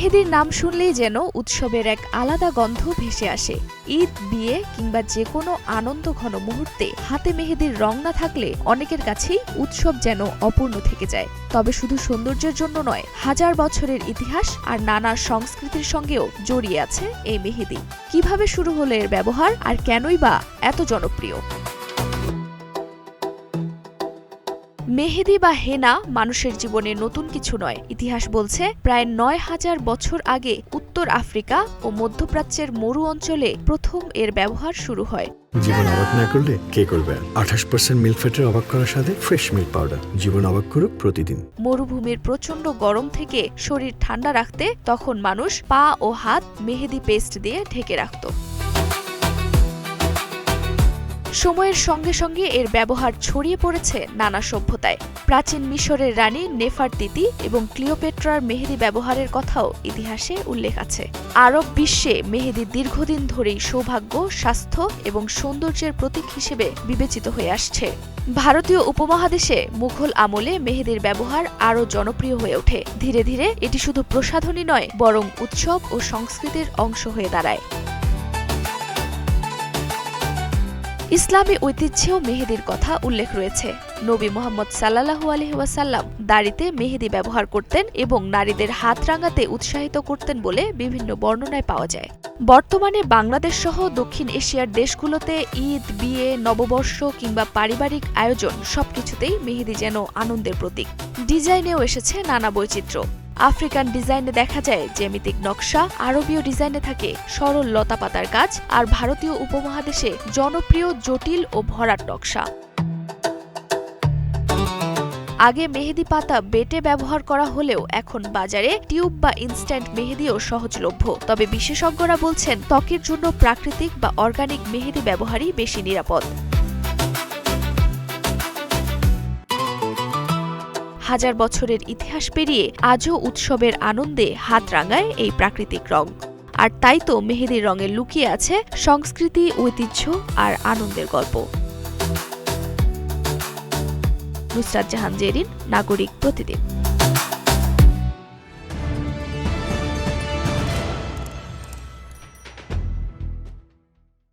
মেহেদির নাম শুনলেই যেন উৎসবের এক আলাদা গন্ধ ভেসে আসে। ঈদ, বিয়ে কিংবা যে কোনো আনন্দঘন মুহূর্তে হাতে মেহেদির রং না থাকলে অনেকের কাছেই উৎসব যেন অপূর্ণ থেকে যায়। তবে শুধু সৌন্দর্যের জন্য নয়, হাজার বছরের ইতিহাস আর নানা সংস্কৃতির সঙ্গেও জড়িয়ে আছে এই মেহেদি। কিভাবে শুরু হলো এর ব্যবহার আর কেনই বা এত জনপ্রিয়? মেহেদি বা হেনা মানুষের জীবনে নতুন কিছু নয়। ইতিহাস বলছে প্রায় ৯,০০০ বছর আগে উত্তর আফ্রিকা ও মধ্যপ্রাচ্যের মরু অঞ্চলে প্রথম এর ব্যবহার শুরু হয়। জীবন অবাক না করলে কে করবে? 28% মিল্ক ফ্যাটের অবাক করার সাথে ফ্রেশ মিল্ক পাউডার। জীবন অবাক করুক প্রতিদিন। মরুভূমির প্রচণ্ড গরম থেকে শরীর ঠান্ডা রাখতে তখন মানুষ পা ও হাত মেহেদি পেস্ট দিয়ে ঢেকে রাখত। সময়ের সঙ্গে সঙ্গে এর ব্যবহার ছড়িয়ে পড়েছে নানা সভ্যতায়। প্রাচীন মিশরের রানী নেফারতিতি এবং ক্লিওপেট্রার মেহেদি ব্যবহারের কথাও ইতিহাসে উল্লেখ আছে। আরব বিশ্বে মেহেদি দীর্ঘদিন ধরেই সৌভাগ্য, স্বাস্থ্য এবং সৌন্দর্যের প্রতীক হিসেবে বিবেচিত হয়ে আসছে। ভারতীয় উপমহাদেশে মুঘল আমলে মেহেদির ব্যবহার আরও জনপ্রিয় হয়ে ওঠে। ধীরে ধীরে এটি শুধু প্রসাধনী নয়, বরং উৎসব ও সংস্কৃতির অংশ হয়ে দাঁড়ায়। ইসলামী ঐতিহ্যেও মেহেদির কথা উল্লেখ রয়েছে। নবী মুহাম্মদ সাল্লাল্লাহু আলাইহি ওয়াসাল্লাম দাড়িতে মেহেদি ব্যবহার করতেন এবং নারীদের হাত রাঙাতে উৎসাহিত করতেন বলে বিভিন্ন বর্ণনায় পাওয়া যায়। বর্তমানে বাংলাদেশ সহ দক্ষিণ এশিয়ার দেশগুলোতে ঈদ, বিয়ে, নববর্ষ কিংবা পারিবারিক আয়োজন সবকিছুতেই মেহেদি যেন আনন্দের প্রতীক। ডিজাইনেও এসেছে নানা বৈচিত্র্য। আফ্রিকান ডিজাইনে দেখা যায় জ্যামিতিক নকশা, আরবীয় ডিজাইনে থাকে সরল লতাপাতার কাজ, আর ভারতীয় উপমহাদেশে জনপ্রিয় জটিল ও ভরাট নকশা। আগে মেহেদি পাতা বেটে ব্যবহার করা হলেও এখন বাজারে টিউব বা ইনস্ট্যান্ট মেহেদিও সহজলভ্য। তবে বিশেষজ্ঞরা বলছেন ত্বকের জন্য প্রাকৃতিক বা অর্গানিক মেহেদি ব্যবহারই বেশি নিরাপদ। হাজার বছরের ইতিহাস পেরিয়ে আজও উৎসবের আনন্দে হাত রাঙায় এই প্রাকৃতিক রং। আর তাই তো মেহেদির রঙে লুকিয়ে আছে সংস্কৃতি, ঐতিহ্য আর আনন্দের গল্প। নুসরাত জাহান জেরিন, নাগরিক প্রতিদিন।